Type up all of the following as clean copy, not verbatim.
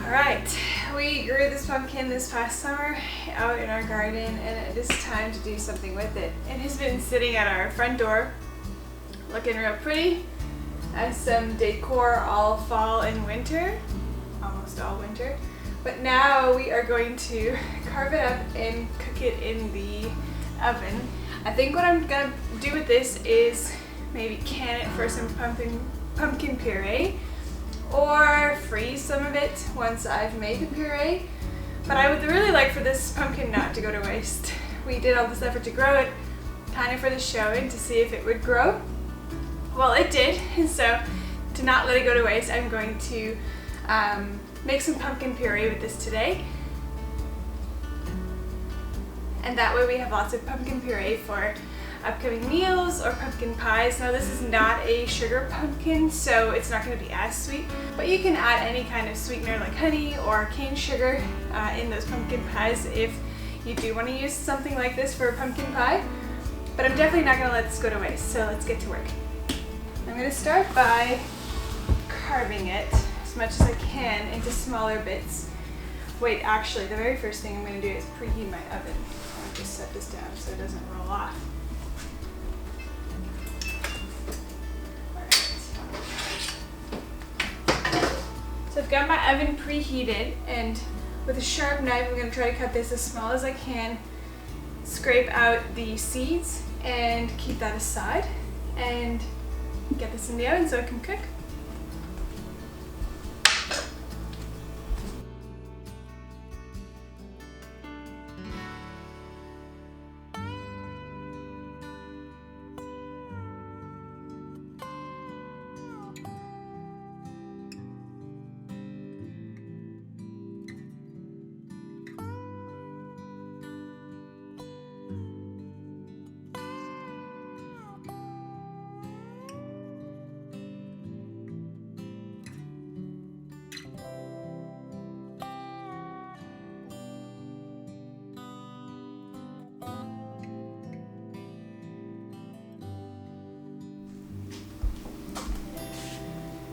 Alright, we grew this pumpkin this past summer out in our garden, and it is time to do something with it. It has been sitting at our front door looking real pretty as some decor all fall and winter, almost all winter. But now we are going to carve it up and cook it in the oven. I think what I'm gonna do with this is maybe can it for some pumpkin puree, or freeze some of it once I've made the puree. But I would really like for this pumpkin not to go to waste. We did all this effort to grow it, kind of for the show and to see if it would grow. Well, it did, and so to not let it go to waste, I'm going to make some pumpkin puree with this today. And that way we have lots of pumpkin puree for upcoming meals or pumpkin pies. Now this is not a sugar pumpkin, so it's not going to be as sweet, but you can add any kind of sweetener like honey or cane sugar in those pumpkin pies if you do want to use something like this for a pumpkin pie. But I'm definitely not going to let this go to waste, so let's get to work. I'm going to start by carving it as much as I can into smaller bits. Wait, actually, the very first thing I'm going to do is preheat my oven. I'll just set this down so it doesn't roll off. So I've got my oven preheated, and with a sharp knife I'm going to try to cut this as small as I can, scrape out the seeds and keep that aside, and get this in the oven so it can cook.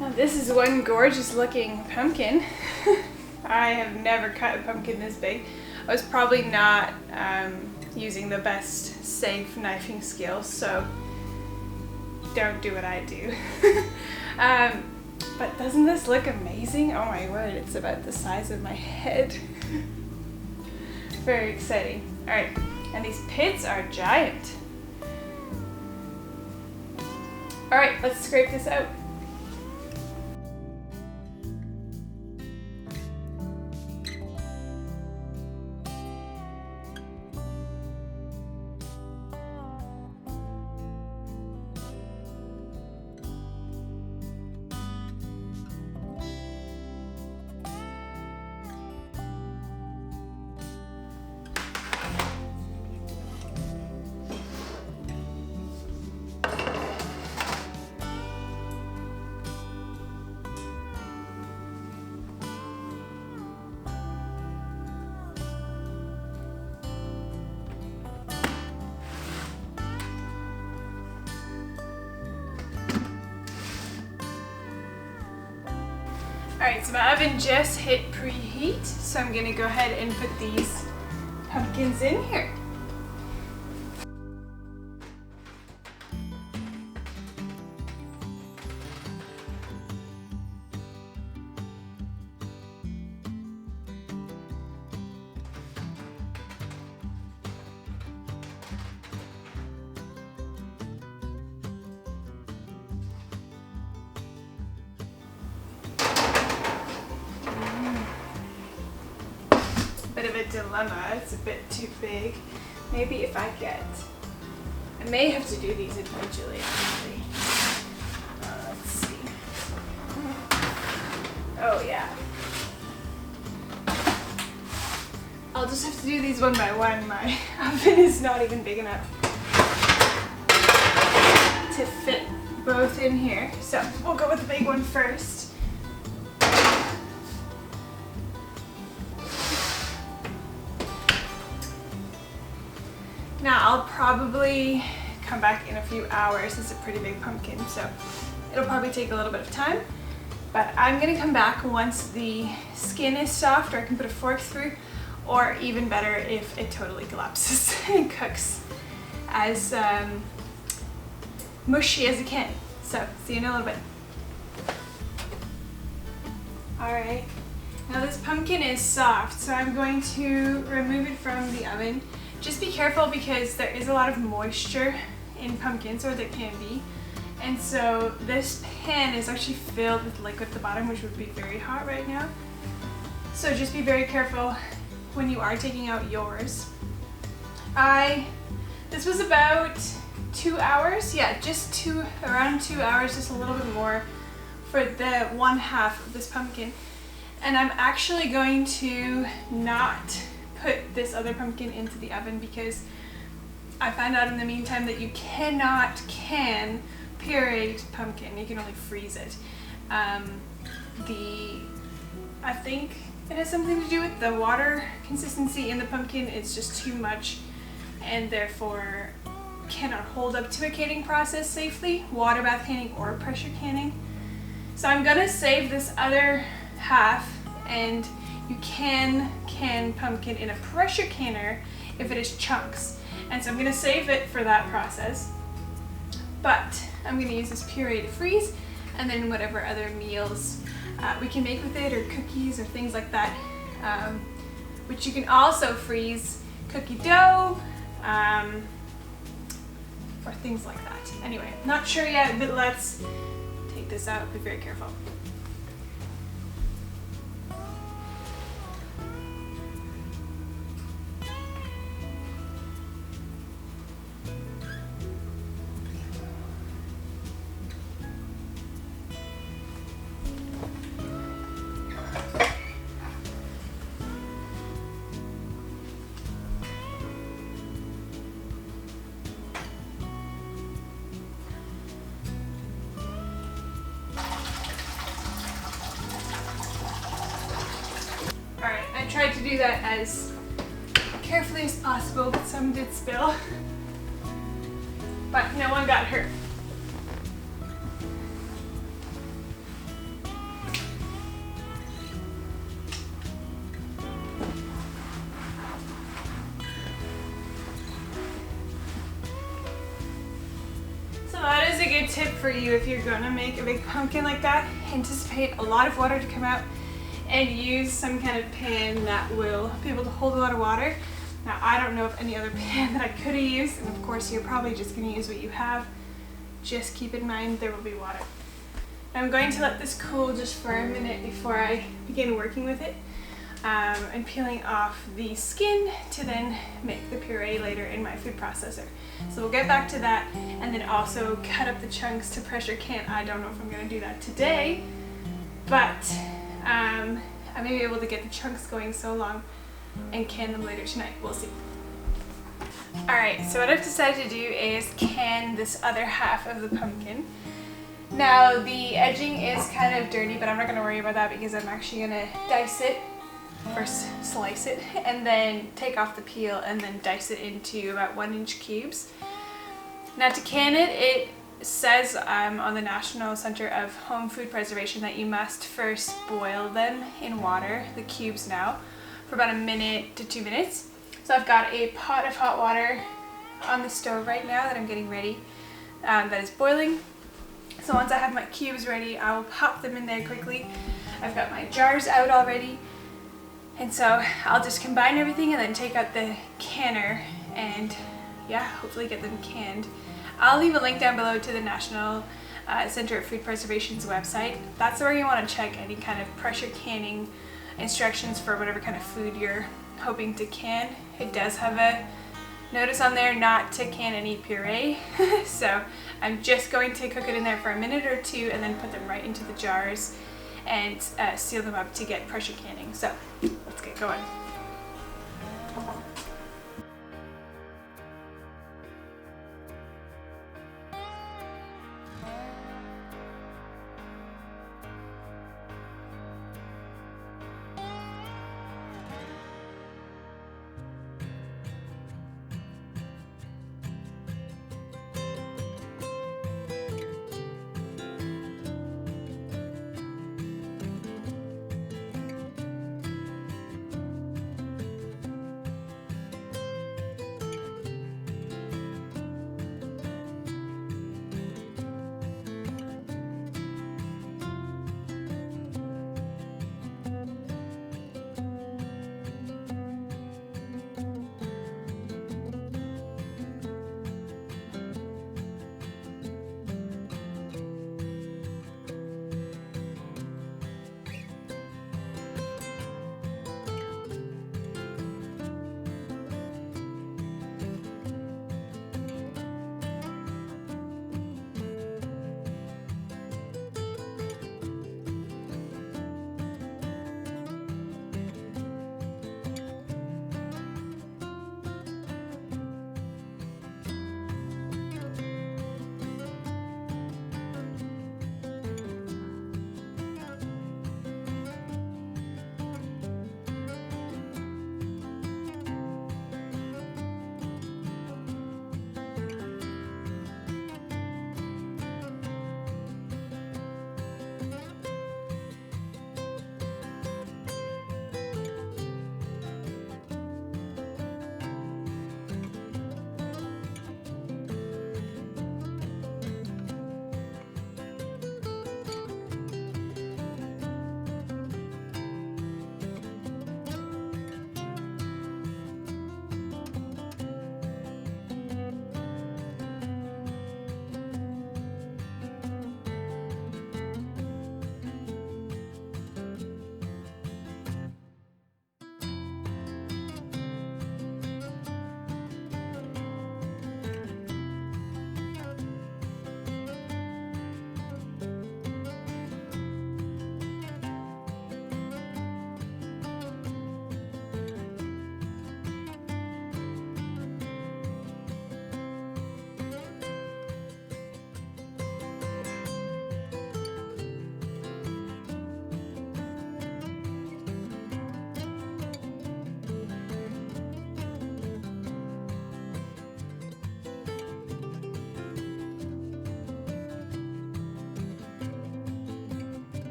Now this is one gorgeous looking pumpkin. I have never cut a pumpkin this big. I was probably not using the best safe knifing skills, so don't do what I do. But doesn't this look amazing? Oh my word, it's about the size of my head. Very exciting. Alright, and these pits are giant. Alright, let's scrape this out. Alright, so my oven just hit preheat, so I'm going to go ahead and put these pumpkins in here. Bit of a dilemma, it's a bit too big. Maybe if I may have to do these individually actually. Let's see. Oh yeah. I'll just have to do these one by one. My oven is not even big enough to fit both in here. So we'll go with the big one first. Now I'll probably come back in a few hours. It's a pretty big pumpkin, so it'll probably take a little bit of time. But I'm gonna come back once the skin is soft, or I can put a fork through, or even better if it totally collapses and cooks as mushy as it can. So see you in a little bit. All right, now this pumpkin is soft, so I'm going to remove it from the oven. Just be careful because there is a lot of moisture in pumpkins, or there can be. And so this pan is actually filled with liquid at the bottom, which would be very hot right now. So just be very careful when you are taking out yours. This was about 2 hours. Yeah, just around 2 hours, just a little bit more for the one half of this pumpkin. And I'm actually going to not put this other pumpkin into the oven because I found out in the meantime that you cannot can pureed pumpkin. You can only freeze it. I think it has something to do with the water consistency in the pumpkin. It's just too much and therefore cannot hold up to a canning process safely, water bath canning or pressure canning. So I'm gonna save this other half, and you can can pumpkin in a pressure canner if it is chunks. And so I'm gonna save it for that process. But I'm gonna use this puree to freeze, and then whatever other meals we can make with it, or cookies or things like that, which you can also freeze cookie dough, or things like that. Anyway, not sure yet, but let's take this out. Be very careful. Alright, I tried to do that as carefully as possible, but some did spill. But no one got hurt. So that is a good tip for you if you're going to make a big pumpkin like that. Anticipate a lot of water to come out and use some kind of pan that will be able to hold a lot of water. Now, I don't know of any other pan that I could have used, and of course you're probably just going to use what you have. Just keep in mind there will be water. I'm going to let this cool just for a minute before I begin working with it, and peeling off the skin to then make the puree later in my food processor. So we'll get back to that, and then also cut up the chunks to pressure can. I don't know if I'm going to do that today, but I may be able to get the chunks going so long and can them later tonight. We'll see. Alright, so what I've decided to do is can this other half of the pumpkin. Now the edging is kind of dirty, but I'm not going to worry about that because I'm actually going to dice it. First slice it and then take off the peel and then dice it into about 1-inch cubes. Now to can it, it says on the National Center of Home Food Preservation that you must first boil them in water, the cubes now, for about 1 minute to 2 minutes. So I've got a pot of hot water on the stove right now that I'm getting ready, that is boiling. So once I have my cubes ready, I will pop them in there quickly. I've got my jars out already, and so I'll just combine everything and then take out the canner and yeah, hopefully get them canned. I'll leave a link down below to the National Center of Food Preservation's website. That's where you want to check any kind of pressure canning instructions for whatever kind of food you're hoping to can. It does have a notice on there not to can any puree. So I'm just going to cook it in there for 1 minute or 2 and then put them right into the jars and seal them up to get pressure canning. So let's get going.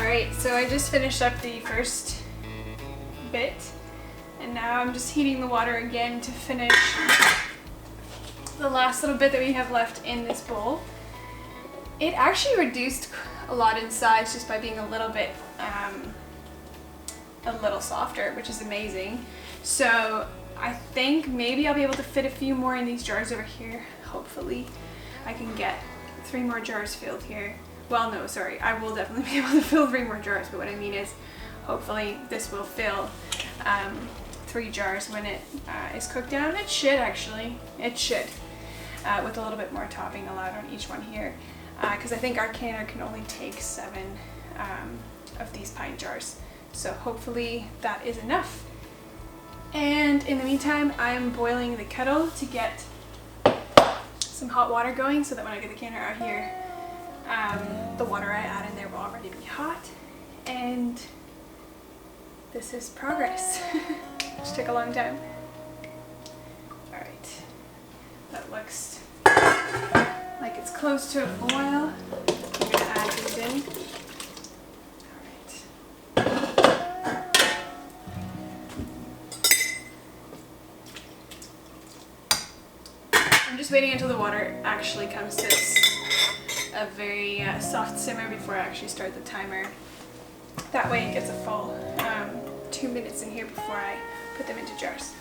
Alright, so I just finished up the first bit, and now I'm just heating the water again to finish the last little bit that we have left in this bowl. It actually reduced a lot in size just by being a little bit a little softer, which is amazing. So I think maybe I'll be able to fit a few more in these jars over here. Hopefully I can get 3 more jars filled here. Well, no, sorry, I will definitely be able to fill 3 more jars, but what I mean is hopefully this will fill 3 jars when it is cooked down. It should actually, it should, with a little bit more topping allowed on each one here, because I think our canner can only take 7 of these pint jars. So hopefully that is enough. And in the meantime, I am boiling the kettle to get some hot water going so that when I get the canner out here, the water I add in there will already be hot. And this is progress. Which took a long time. Alright, that looks like it's close to a boil. I'm going to add these in. I'm just waiting until the water actually comes to a very soft simmer before I actually start the timer. That way it gets a full 2 minutes in here before I put them into jars.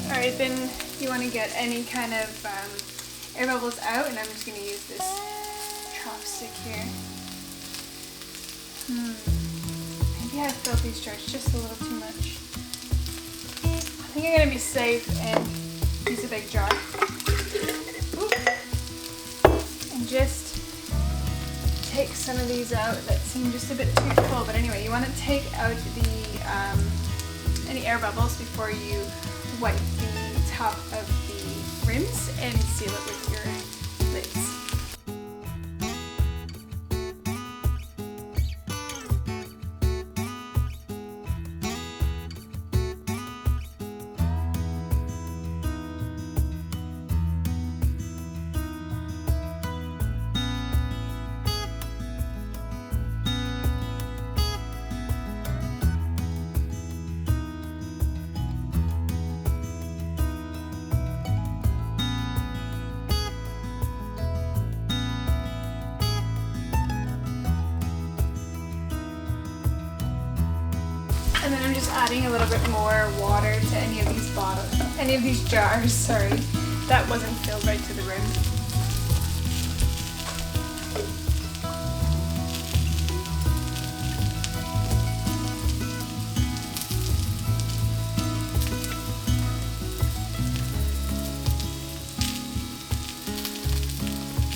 Alright, then you want to get any kind of air bubbles out, and I'm just going to use this chopstick here. Maybe I filled these jars just a little too much. I think I'm going to be safe and use a big jar. Oop. And just take some of these out that seem just a bit too full. But anyway, you want to take out the any air bubbles before you wipe the top of the rims and seal it with your lids. And then I'm just adding a little bit more water to any of these jars, sorry, that wasn't filled right to the rim.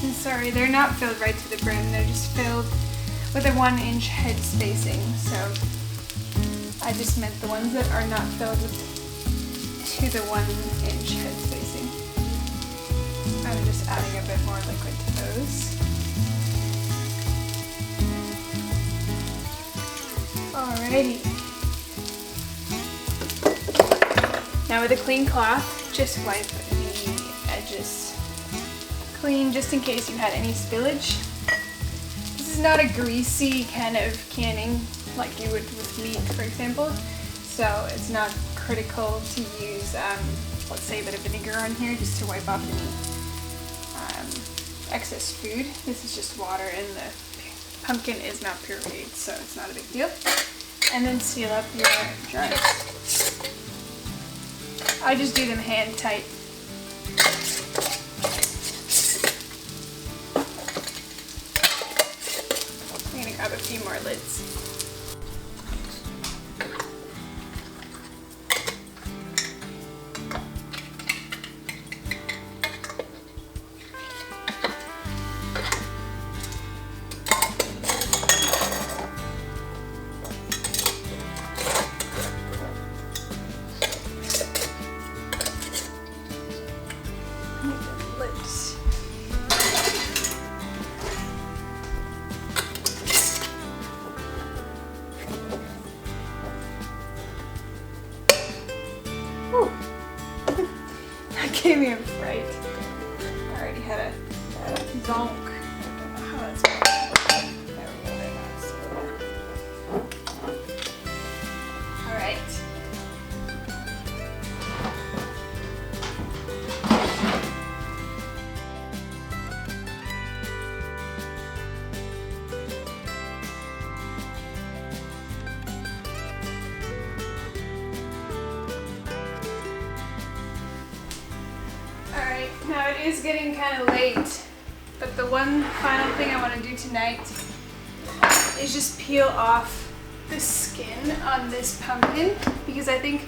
And sorry, they're not filled right to the brim, they're just filled with a 1-inch head spacing, so I just meant the ones that are not filled to the 1-inch head spacing. I'm just adding a bit more liquid to those. Alrighty. Now with a clean cloth, just wipe the edges clean just in case you had any spillage. This is not a greasy kind of canning like you would with meat, for example. So it's not critical to use, let's say, a bit of vinegar on here just to wipe off any excess food. This is just water, and the pumpkin is not pureed, so it's not a big deal. And then seal up your jars. I just do them hand tight. I'm gonna grab a few more lids. Gave me a fright. I already had a zonk. I don't know how that's going. There we go. There, that's all right. Now it is getting kind of late, but the one final thing I want to do tonight is just peel off the skin on this pumpkin, because I think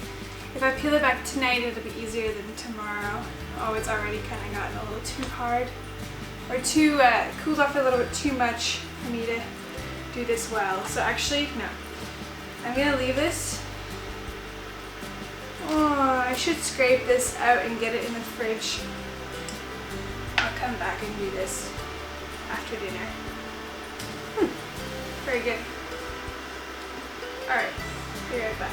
if I peel it back tonight it'll be easier than tomorrow. Oh, it's already kind of gotten a little too hard, or too cooled off a little bit too much for me to do this well. So actually, no, I'm gonna leave this. Oh, I should scrape this out and get it in the fridge. I'll come back and do this after dinner. Very good. Alright, be right back.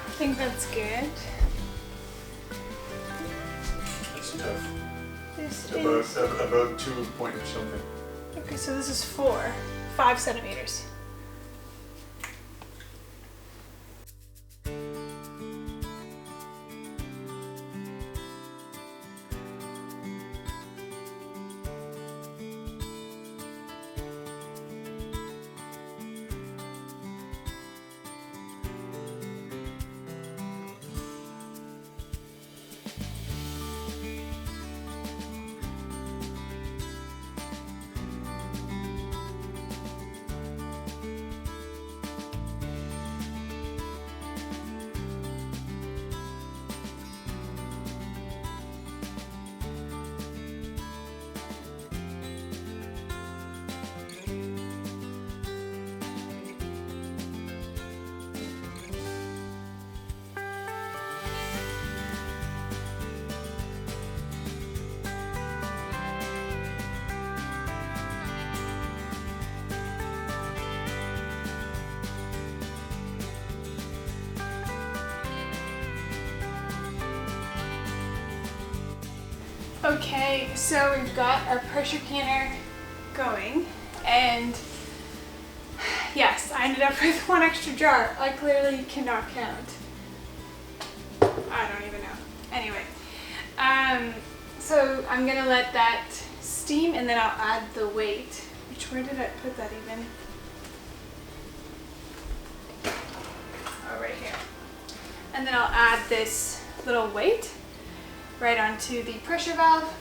I think that's good. That's enough. This About 2 point something. Okay, so this is 5 centimeters. Okay, so we've got our pressure canner going, and yes, I ended up with 1 extra jar. I clearly cannot count. I don't even know. Anyway, so I'm gonna let that steam, and then I'll add the weight. Where did I put that even? Oh, right here. And then I'll add this little weight right onto the pressure valve,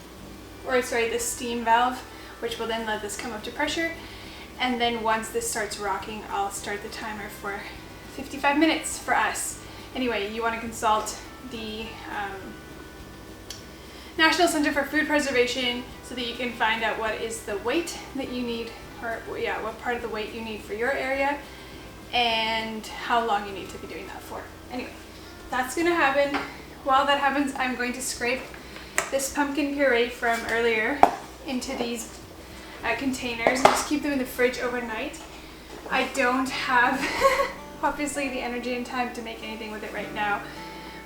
or sorry, the steam valve, which will then let this come up to pressure. And then once this starts rocking, I'll start the timer for 55 minutes for us. Anyway, you want to consult the National Center for Food Preservation so that you can find out what is the weight that you need, or yeah, what part of the weight you need for your area. and how long you need to be doing that for. Anyway, that's gonna happen. While that happens, I'm going to scrape this pumpkin puree from earlier into these containers and just keep them in the fridge overnight. I don't have obviously the energy and time to make anything with it right now,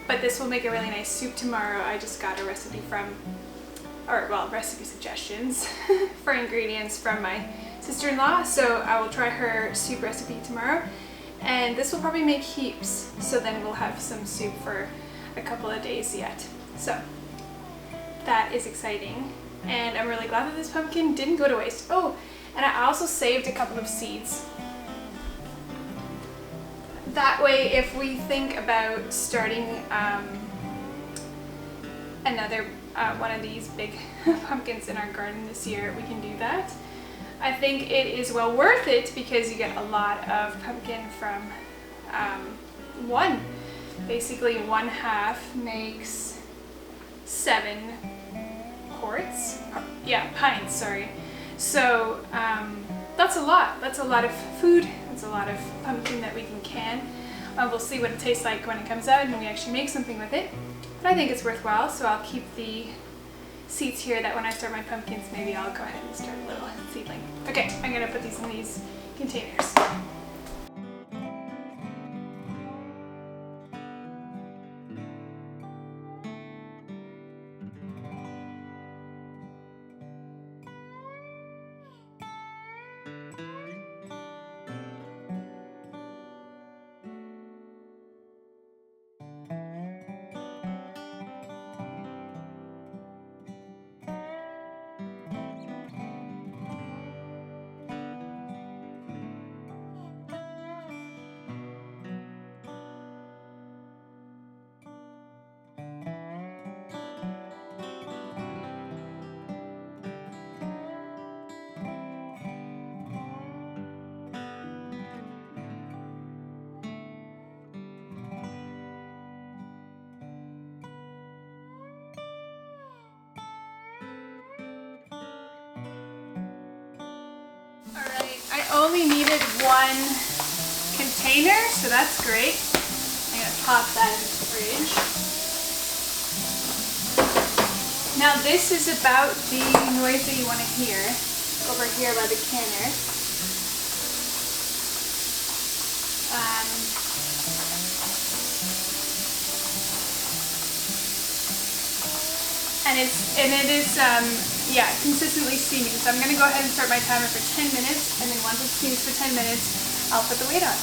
but this will make a really nice soup tomorrow. I just got a recipe from, or well, recipe suggestions for ingredients from my sister-in-law, so I will try her soup recipe tomorrow, and this will probably make heaps, so then we'll have some soup for a couple of days yet. So that is exciting, and I'm really glad that this pumpkin didn't go to waste. Oh, and I also saved a couple of seeds. That way, if we think about starting another one of these big pumpkins in our garden this year, we can do that. I think it is well worth it because you get a lot of pumpkin from one. Basically, 1/2 makes 7 quarts. Yeah, pints, sorry. So that's a lot. That's a lot of food. That's a lot of pumpkin that we can. We'll see what it tastes like when it comes out and we actually make something with it. But I think it's worthwhile, so I'll keep the seeds here that when I start my pumpkins, maybe I'll go ahead and start a little seedling. Okay, I'm gonna put these in these containers. Alright, I only needed 1 container, so that's great. I'm going to pop that in the fridge. Now this is about the noise that you want to hear over here by the canner. And it is yeah, consistently steaming. So I'm going to go ahead and start my timer for 10 minutes, and then once it steams for 10 minutes, I'll put the weight on.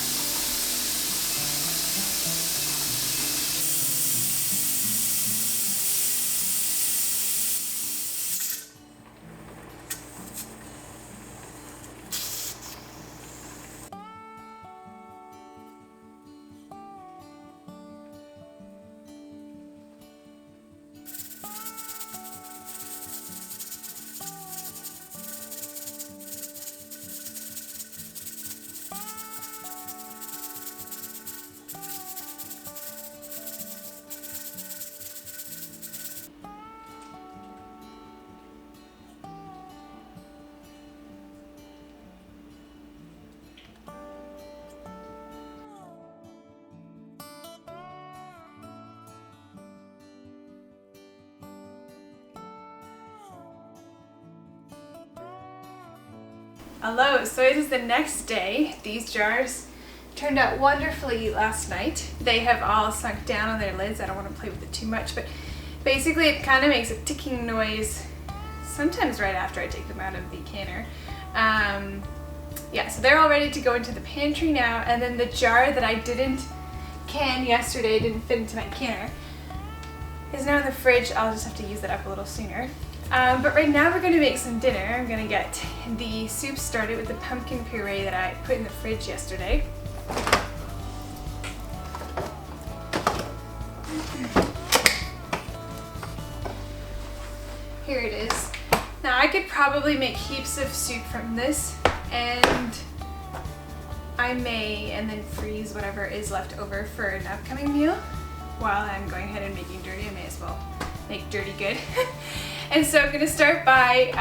Hello, so it is the next day. These jars turned out wonderfully last night. They have all sunk down on their lids. I don't want to play with it too much, but basically it kind of makes a ticking noise sometimes right after I take them out of the canner. Yeah, so they're all ready to go into the pantry now, and then the jar that I didn't can yesterday, didn't fit into my canner, is now in the fridge. I'll just have to use that up a little sooner. But right now we're going to make some dinner. I'm going to get the soup started with the pumpkin puree that I put in the fridge yesterday. Here it is. Now I could probably make heaps of soup from this, and I may and then freeze whatever is left over for an upcoming meal. While I'm going ahead and making dirty, I may as well make dirty good. And so I'm gonna start by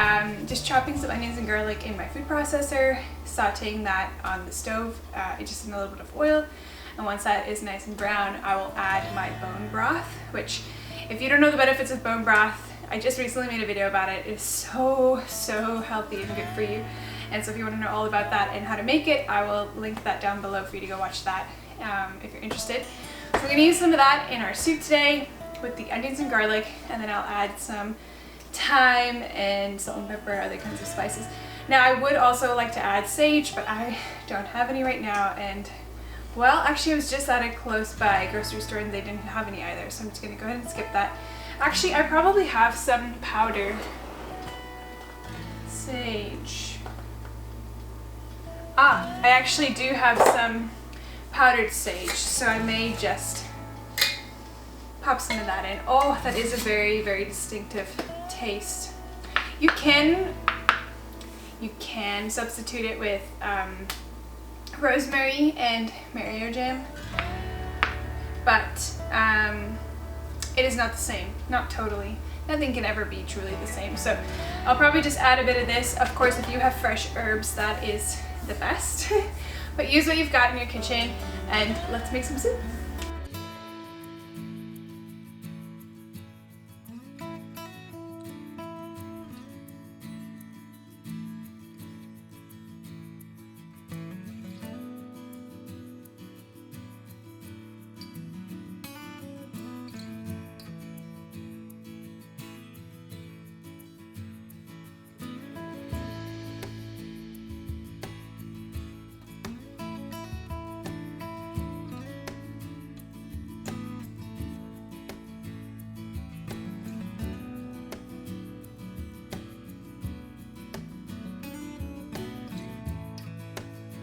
just chopping some onions and garlic in my food processor, sauteing that on the stove, just in a little bit of oil. And once that is nice and brown, I will add my bone broth, which if you don't know the benefits of bone broth, I just recently made a video about it. It is so healthy and good for you. And so if you want to know all about that and how to make it, I will link that down below for you to go watch that if you're interested. So we're gonna use some of that in our soup today with the onions and garlic, and then I'll add some thyme and salt and pepper, other kinds of spices. Now I would also like to add sage, but I don't have any right now, and well, actually I was just at a close by grocery store and they didn't have any either, so I'm just gonna go ahead and skip that. Actually, I probably have some powdered sage. I actually do have some powdered sage, so I may just pop some of that in. Oh, that is a very distinctive taste. You can substitute it with rosemary and Mario jam, but it is not the same. Not totally. Nothing can ever be truly the same. So I'll probably just add a bit of this. Of course, if you have fresh herbs, that is the best. But use what you've got in your kitchen, and let's make some soup.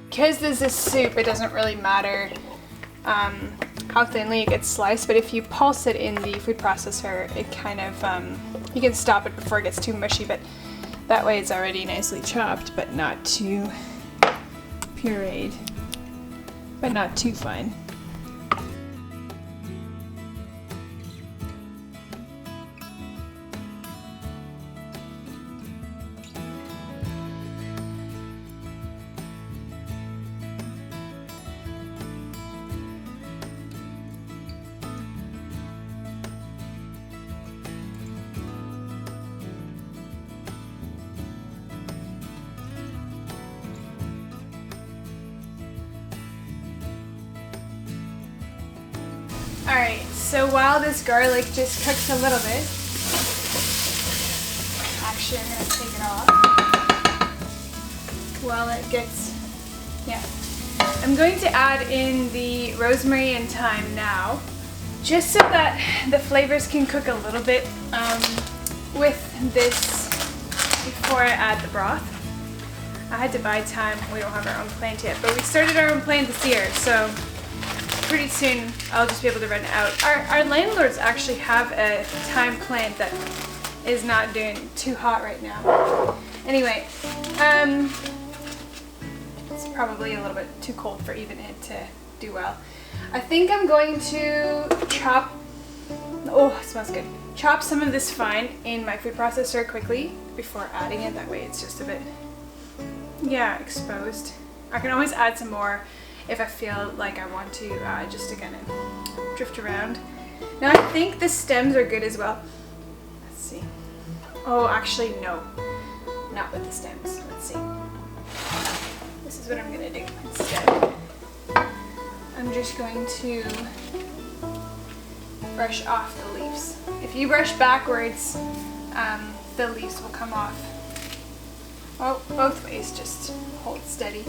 Because this is soup, it doesn't really matter how thinly it gets sliced, but if you pulse it in the food processor, it kind of, you can stop it before it gets too mushy, but that way it's already nicely chopped, but not too pureed, but not too fine. Alright, so while this garlic just cooks a little bit, actually I'm going to take it off while it gets, I'm going to add in the rosemary and thyme now, just so that the flavors can cook a little bit with this before I add the broth. I had to buy thyme, we don't have our own plant yet, but we started our own plant this year, so pretty soon I'll just be able to run out. Our landlords actually have a thyme plant that is not doing too hot right now. Anyway, it's probably a little bit too cold for even it to do well. I think I'm going to chop, oh, it smells good. Chop some of this fine in my food processor quickly before adding it. That way it's just a bit, exposed. I can always add some more if I feel like I want to, just to kind of drift around. Now I think the stems are good as well. Let's see. Oh, actually no, not with the stems. Let's see. This is what I'm gonna do instead. I'm just going to brush off the leaves. If you brush backwards, the leaves will come off. Well, both ways, just hold steady.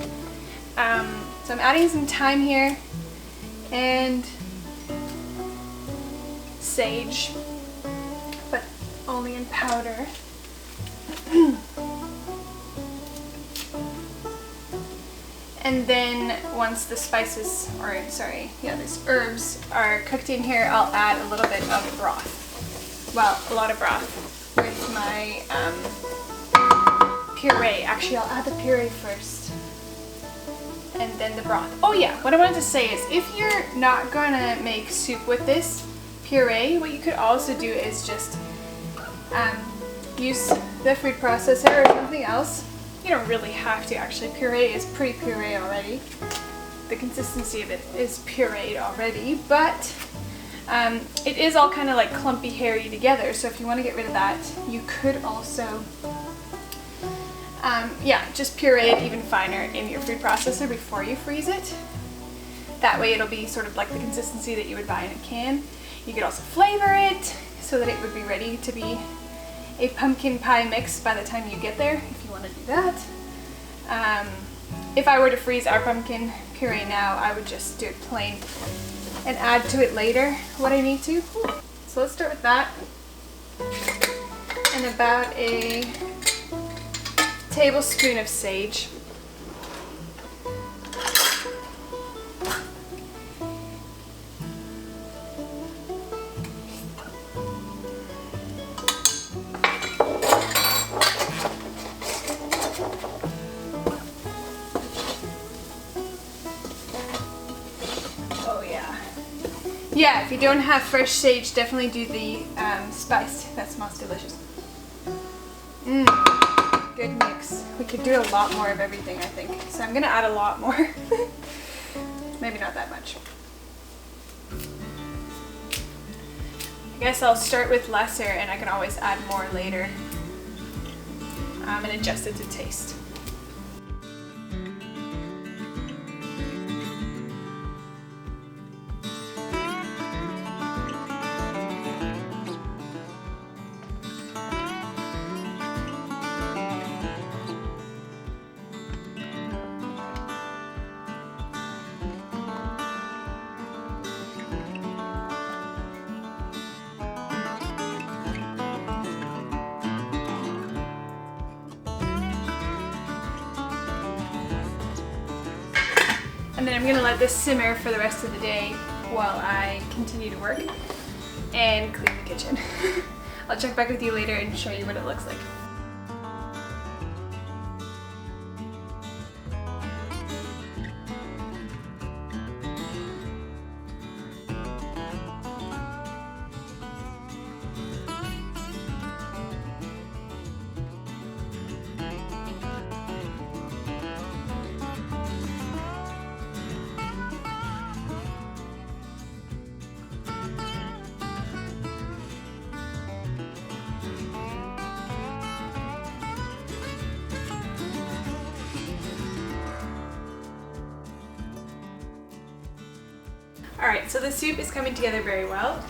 So I'm adding some thyme here and sage, but only in powder. And then once the spices, these herbs are cooked in here, I'll add a little bit of broth. Well, a lot of broth with my puree. Actually, I'll add the puree first. And then the broth. Oh yeah, what I wanted to say is if you're not gonna make soup with this puree, what you could also do is just use the food processor or something else. You don't really have to actually. Puree is pretty puree already. The consistency of it is pureed already, but it is all kind of like clumpy, hairy together. So if you want to get rid of that, you could also, yeah, just puree it even finer in your food processor before you freeze it. That way it'll be sort of like the consistency that you would buy in a can. You could also flavor it so that it would be ready to be a pumpkin pie mix by the time you get there, if you want to do that. If I were to freeze our pumpkin puree now, I would just do it plain and add to it later what I need to. So let's start with that. And about a tablespoon of sage. Yeah, if you don't have fresh sage, definitely do the spiced. That smells delicious. Good mix. We could do a lot more of everything, I think. So I'm gonna add a lot more. Maybe not that much. I guess I'll start with lesser and I can always add more later and adjust it to taste. And then I'm gonna let this simmer for the rest of the day while I continue to work and clean the kitchen. I'll check back with you later and show you what it looks like. Alright, so the soup is coming together very well.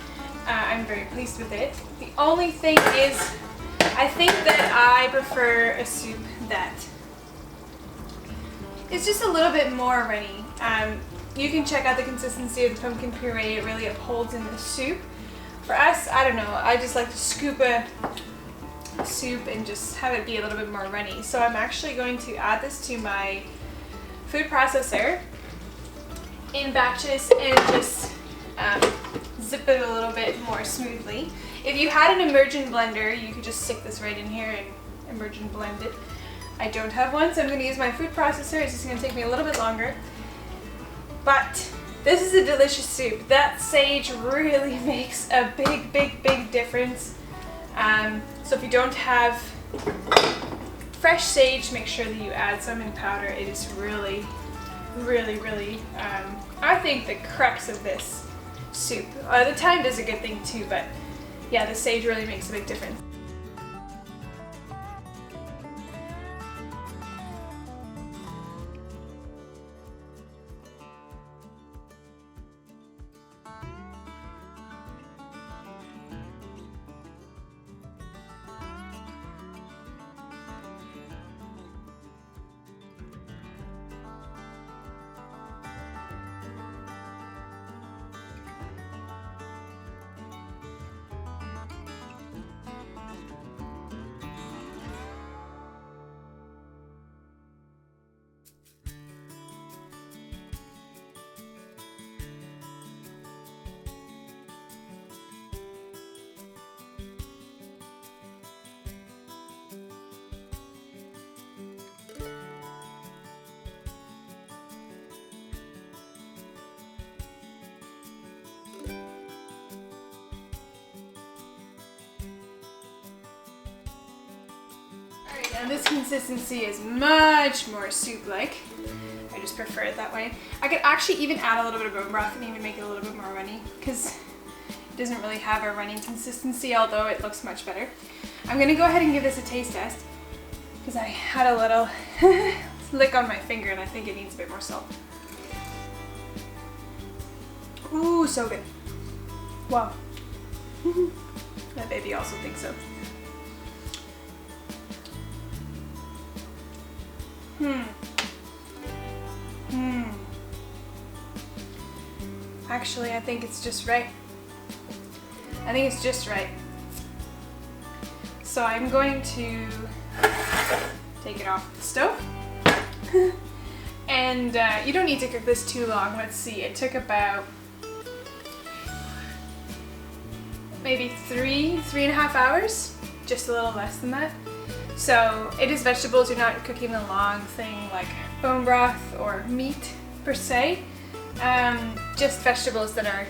I'm very pleased with it. The only thing is, I think that I prefer a soup that is just a little bit more runny. You can check out the consistency of the pumpkin puree. It really upholds in the soup. For us, I don't know, I just like to scoop a soup and just have it be a little bit more runny. So I'm actually going to add this to my food processor in batches and just zip it a little bit more smoothly. If you had an immersion blender, you could just stick this right in here and immersion blend it. I don't have one, so I'm going to use my food processor. It's just going to take me a little bit longer. But this is a delicious soup. That sage really makes a big difference. So if you don't have fresh sage, make sure that you add some in powder. It is really, I think the crux of this soup. The thyme does a good thing too, but yeah, the sage really makes a big difference. Now this consistency is much more soup-like. I just prefer it that way. I could actually even add a little bit of bone broth and even make it a little bit more runny because it doesn't really have a running consistency, although it looks much better. I'm gonna go ahead and give this a taste test because I had a little lick on my finger and I think it needs a bit more salt. Ooh, so good. Wow. My baby also thinks so. Actually, I think it's just right. I think it's just right. So I'm going to take it off the stove. And you don't need to cook this too long. Let's see, it took about maybe 3.5 hours, just a little less than that. So it is vegetables, you're not cooking a long thing like bone broth or meat per se. Just vegetables that are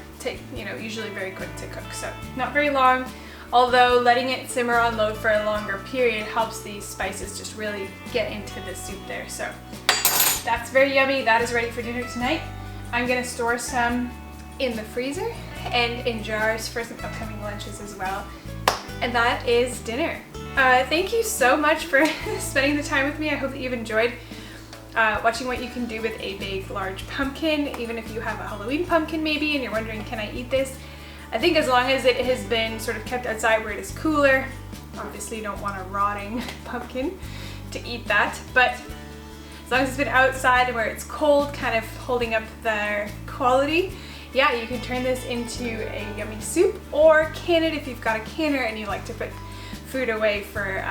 usually very quick to cook, so not very long. Although letting it simmer on low for a longer period helps these spices just really get into the soup there. So that's very yummy. That is ready for dinner tonight. I'm gonna store some in the freezer and in jars for some upcoming lunches as well. And that is dinner. Thank you so much for spending the time with me. I hope that you've enjoyed watching what you can do with a big, large pumpkin, even if you have a Halloween pumpkin maybe and you're wondering, can I eat this? I think as long as it has been sort of kept outside where it is cooler, obviously you don't want a rotting pumpkin to eat that, but as long as it's been outside and where it's cold, kind of holding up the quality, yeah, you can turn this into a yummy soup or can it if you've got a canner and you like to put food away for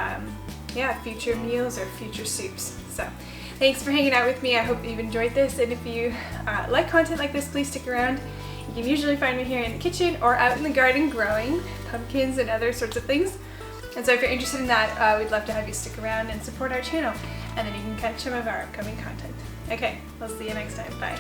future meals or future soups. So thanks for hanging out with me. I hope that you've enjoyed this, and if you like content like this, please stick around. You can usually find me here in the kitchen or out in the garden growing pumpkins and other sorts of things. And so if you're interested in that, we'd love to have you stick around and support our channel, and then you can catch some of our upcoming content. Okay, we'll see you next time. Bye.